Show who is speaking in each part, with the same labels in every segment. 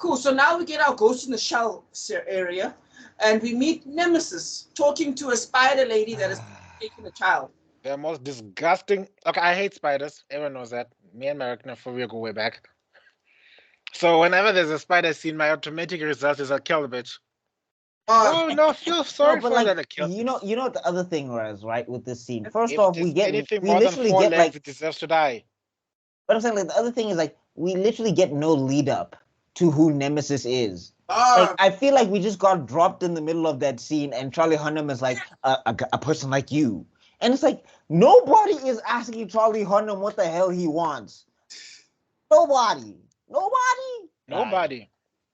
Speaker 1: Cool. So now we get our Ghost in the Shell area, and we meet Nemesis talking to a spider lady that is taking a child.
Speaker 2: The most disgusting. Okay, I hate spiders. Everyone knows that. Me and American Phobia go way back. So whenever there's a spider scene, my automatic result is I kill the bitch.
Speaker 1: Oh,
Speaker 2: Oh no, feel
Speaker 3: No,
Speaker 2: sorry
Speaker 3: but
Speaker 2: for
Speaker 3: like
Speaker 2: that. I kill.
Speaker 3: you know what the other thing was, right, with this scene. First
Speaker 2: If
Speaker 3: off,
Speaker 2: there's anything
Speaker 3: we
Speaker 2: more than
Speaker 3: literally
Speaker 2: four
Speaker 3: get
Speaker 2: legs,
Speaker 3: like,
Speaker 2: it deserves to die.
Speaker 3: but I'm saying like the other thing is like we literally get no lead up to who Nemesis is. Like
Speaker 1: oh,
Speaker 3: I feel like we just got dropped in the middle of that scene, and Charlie Hunnam is like a person like you, and it's like nobody is asking Charlie Hunnam what the hell he wants. Nobody.
Speaker 2: Nobody.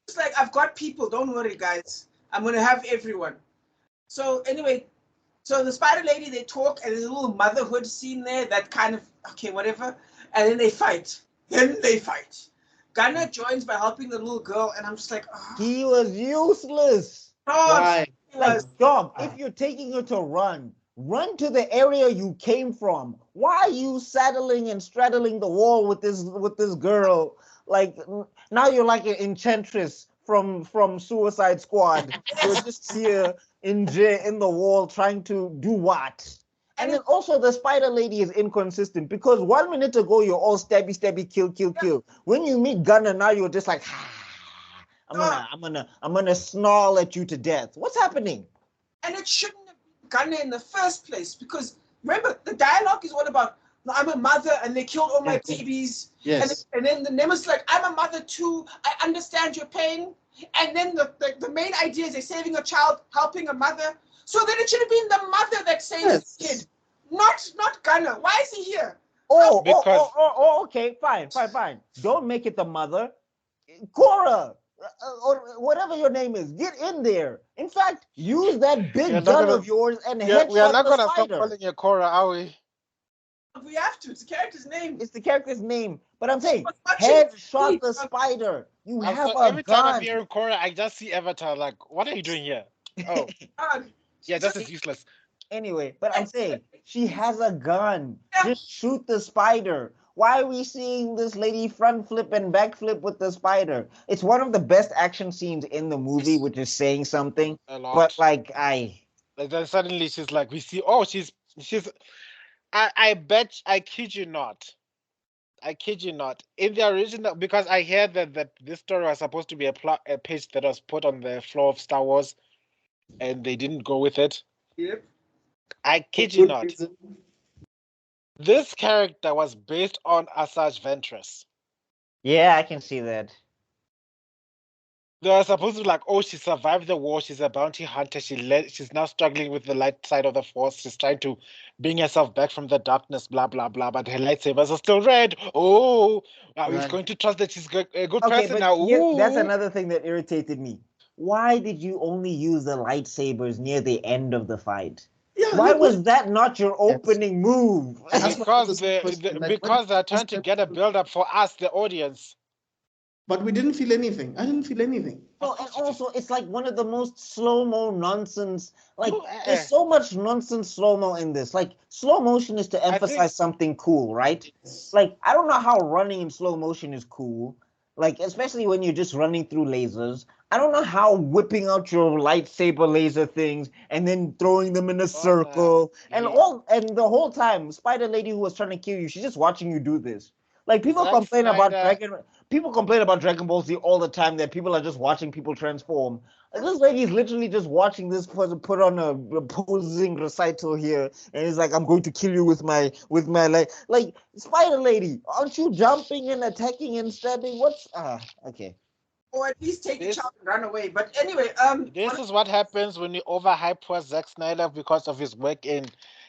Speaker 1: it's like I've got people. Don't worry, guys. I'm gonna have everyone. So anyway, so the spider lady, they talk, and there's a little motherhood scene there that kind of okay, whatever, and then they fight. Gunnar joins by helping the little girl, and I'm just like, oh,
Speaker 3: He was useless.
Speaker 1: God,
Speaker 3: Like, dog, if you're taking her to run to the area you came from. Why are you saddling and straddling the wall with this girl? Like now you're like an enchantress from Suicide Squad. You're just here in the wall trying to do what? And then also the spider lady is inconsistent because 1 minute ago you're all stabby, kill. When you meet Gunner, now you're just like, I'm gonna snarl at you to death. What's happening?
Speaker 1: and it shouldn't have been Gunnar in the first place because remember the dialogue is all about I'm a mother and they killed all my babies.
Speaker 4: Yes.
Speaker 1: And then the Nemesis like I'm a mother too. I understand your pain. And then the main idea is they're saving a child, helping a mother. So then it should have been the mother that saves the kid, not Gunnar. Why is he here?
Speaker 3: Okay, fine. Don't make it the mother. Cora, or whatever your name is, get in there. In fact, use that big gun of yours and headshot
Speaker 2: We are not
Speaker 3: the
Speaker 2: gonna
Speaker 3: spider.
Speaker 2: stop calling you Cora, are we?
Speaker 1: We have to. It's the character's name.
Speaker 3: It's the character's name. But I'm saying, headshot the spider. You have a
Speaker 2: every time I'm
Speaker 3: gun.
Speaker 2: hearing Cora, I just see Avatar. Like, what are you doing here? Oh, yeah, just as useless.
Speaker 3: Anyway, but I'm saying she has a gun. Just shoot the spider. Why are we seeing this lady front flip and back flip with the spider? It's one of the best action scenes in the movie, which is saying something.
Speaker 2: A lot.
Speaker 3: But like
Speaker 2: then suddenly she's like, we see. Oh, she's. I bet. I kid you not. In the original, because I heard that this story was supposed to be a page that was put on the floor of Star Wars, and they didn't go with it.
Speaker 1: Yep.
Speaker 2: I kid you not. This character was based on Asajj Ventress.
Speaker 3: yeah, I can see that.
Speaker 2: They were supposed to be like, oh, she survived the war. She's a bounty hunter. She's now struggling with the light side of the force. She's trying to bring herself back from the darkness, blah, blah, blah. But her lightsabers are still red. Oh, are we going to trust that she's a good person now?
Speaker 3: That's another thing that irritated me. Why did you only use the lightsabers near the end of the fight? Why was that not your opening move?
Speaker 2: Because they're trying to get a build-up for us, the audience.
Speaker 4: But we didn't feel anything. I didn't feel anything.
Speaker 3: No, and also it's like one of the most slow-mo nonsense. Like there's so much nonsense slow-mo in this. Like slow motion is to emphasize something cool, right? Like I don't know how running in slow motion is cool. Like especially when you're just running through lasers. I don't know how whipping out your lightsaber laser things and then throwing them in a circle and the whole time Spider Lady who was trying to kill you, she's just watching you do this. Like people complain about Dragon Ball Z all the time that people are just watching people transform. This lady is literally just watching this person put on a posing recital here, and it's like, I'm going to kill you with my like Spider Lady. Aren't you jumping and attacking and stabbing? What's okay?
Speaker 1: Or at least take the child and run away. But anyway,
Speaker 2: this is what happens when you overhype poor Zack Snyder because of his work in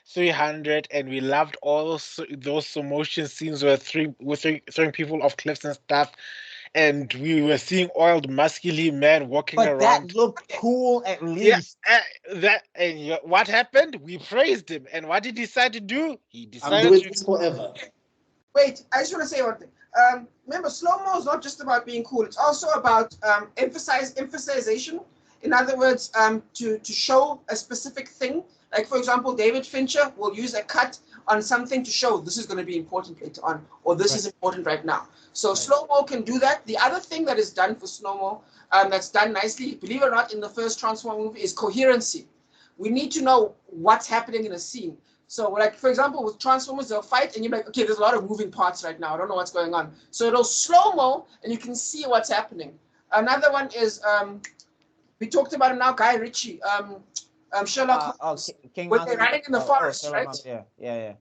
Speaker 2: 300, and we loved all those slow motion scenes where throwing people off cliffs and stuff, and we were seeing oiled, muscular men walking around.
Speaker 3: But that looked cool at least.
Speaker 2: Yeah, what happened? We praised him, and what did he decide to do? He decided
Speaker 4: I'm doing this forever.
Speaker 1: Wait, I just want to say one thing. Remember, slow-mo is not just about being cool. It's also about emphasization. In other words, to show a specific thing. Like, for example, David Fincher will use a cut on something to show this is going to be important later on, or this is important right now. So slow-mo can do that. The other thing that is done for slow-mo, that's done nicely, believe it or not, in the first Transformer movie is coherency. We need to know what's happening in a scene. So, like, for example, with Transformers, they'll fight, and you're like, okay, there's a lot of moving parts right now. I don't know what's going on. So it'll slow-mo, and you can see what's happening. Another one is, we talked about it now, Guy Ritchie, Sherlock Holmes. When they're running in the forest, right?
Speaker 3: Yeah.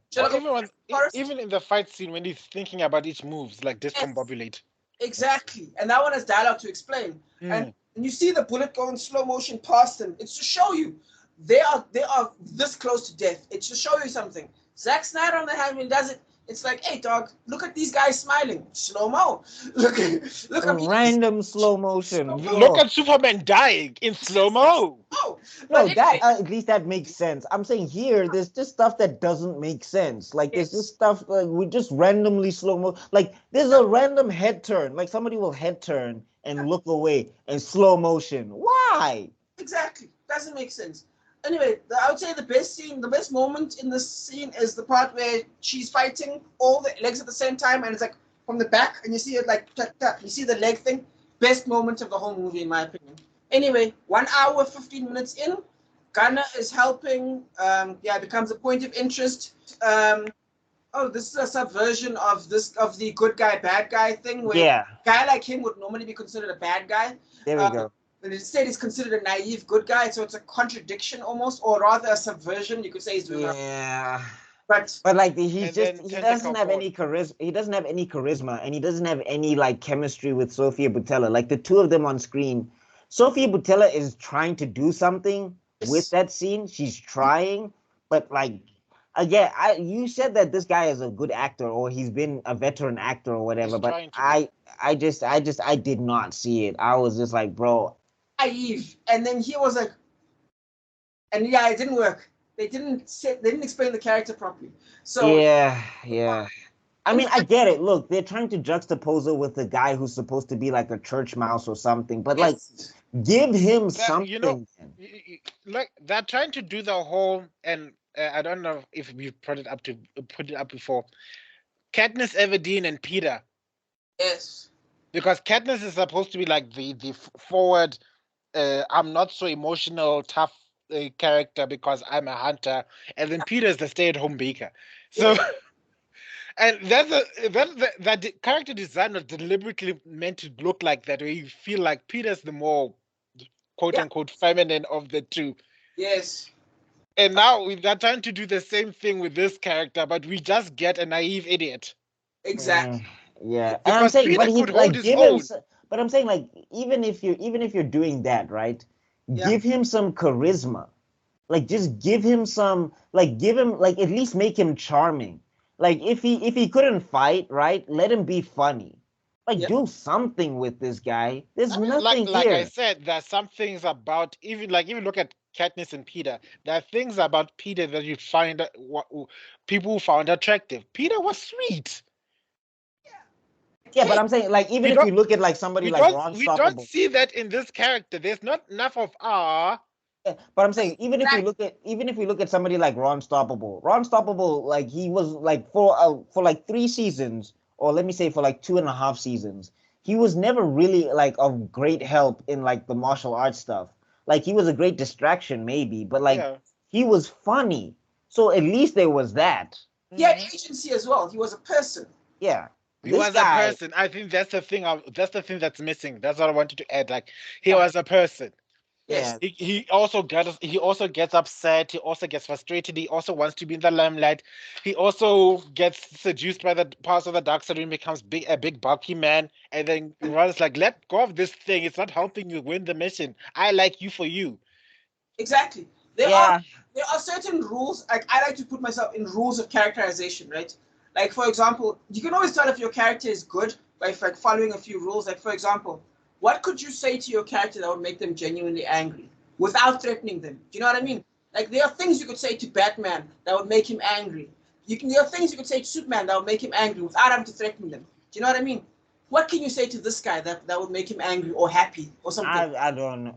Speaker 2: Even in the fight scene, when he's thinking about each moves, like discombobulate.
Speaker 1: Exactly. And that one has dialogue to explain. And you see the bullet go in slow motion past them. It's to show you they are this close to death. It's to show you something. Zack Snyder, on the hand, when he does it, it's like, hey, dog, look at these guys smiling. Slow-mo. Look at
Speaker 3: random slow motion.
Speaker 2: Look at Superman dying in slow-mo.
Speaker 3: No, that at least that makes sense. I'm saying here, there's just stuff that doesn't make sense. Like there's just stuff like we just randomly slow-mo. Like there's a random head turn. Like somebody will head turn and look away in slow motion. Why?
Speaker 1: Exactly. Doesn't make sense. Anyway, I would say the best moment in this scene is the part where she's fighting all the legs at the same time, and it's like from the back, and you see it like you see the leg thing. Best moment of the whole movie, in my opinion. Anyway, 1 hour 15 minutes in, Gunner is helping. Becomes a point of interest. This is a subversion of the good guy bad guy thing, where a guy like him would normally be considered a bad guy.
Speaker 3: There we go.
Speaker 1: But instead, he's considered a naive good guy, so it's a contradiction almost, or rather a subversion. You could say he's doing But
Speaker 3: like he doesn't have any charisma. He doesn't have any charisma, and he doesn't have any like chemistry with Sofia Boutella. Like the two of them on screen, Sofia Boutella is trying to do something with that scene. She's trying, but like again, you said that this guy is a good actor, or he's been a veteran actor, or whatever. But I did not see it. I was just like, bro.
Speaker 1: Naive, and then he was like, and it didn't work. They didn't explain the character properly. So
Speaker 3: yeah. I mean, I get it. Look, they're trying to juxtapose it with the guy who's supposed to be like a church mouse or something, but like, give him something.
Speaker 2: You know, like they're trying to do the whole, and I don't know if we've put it up before. Katniss Everdeen and Peter.
Speaker 1: Yes. Because
Speaker 2: Katniss is supposed to be like the forward. I'm not so emotional, tough character because I'm a hunter, and then Peter's the stay-at-home baker. So, and that character design was deliberately meant to look like that, where you feel like Peter's the more quote-unquote feminine of the two.
Speaker 1: Yes.
Speaker 2: And now we're trying to do the same thing with this character, but we just get a naive idiot.
Speaker 1: Exactly.
Speaker 3: Yeah, and I'm saying, but he like give him. But I'm saying, like, even if you're doing that, right? Give him some charisma. Like, just give him some. Like, give him like at least make him charming. Like, if he couldn't fight, right? Let him be funny. Like, do something with this guy. There's nothing here.
Speaker 2: Like I said, there's some things about even look at Katniss and Peter. There are things about Peter that you find people found attractive. Peter was sweet.
Speaker 3: Yeah, but I'm saying, like, even if you look at like somebody like Ron Stoppable,
Speaker 2: we don't see that in this character. There's not enough of
Speaker 3: Yeah, but I'm saying even if we look at somebody like Ron Stoppable, like he was like for like 3 seasons, or let me say for like 2.5 seasons, he was never really like of great help in like the martial arts stuff. Like he was a great distraction maybe, but like he was funny. So at least there was that.
Speaker 1: He had agency as well. He was a person.
Speaker 3: Yeah.
Speaker 2: He was a person. I think that's the thing. That's the thing that's missing. That's what I wanted to add. Like he was a person.
Speaker 1: Yes.
Speaker 2: He also gets upset. He also gets frustrated. He also wants to be in the limelight. He also gets seduced by the parts of the dark side and becomes a big bulky man. And then Ron's like, let go of this thing. It's not helping you win the mission. I like you for you.
Speaker 1: Exactly. There are certain rules. Like I like to put myself in rules of characterization, right? Like, for example, you can always tell if your character is good by like following a few rules. Like, for example, what could you say to your character that would make them genuinely angry without threatening them? Do you know what I mean? Like, there are things you could say to Batman that would make him angry. There are things you could say to Superman that would make him angry without having to threaten them. Do you know what I mean? What can you say to this guy that would make him angry or happy or something?
Speaker 3: I don't know.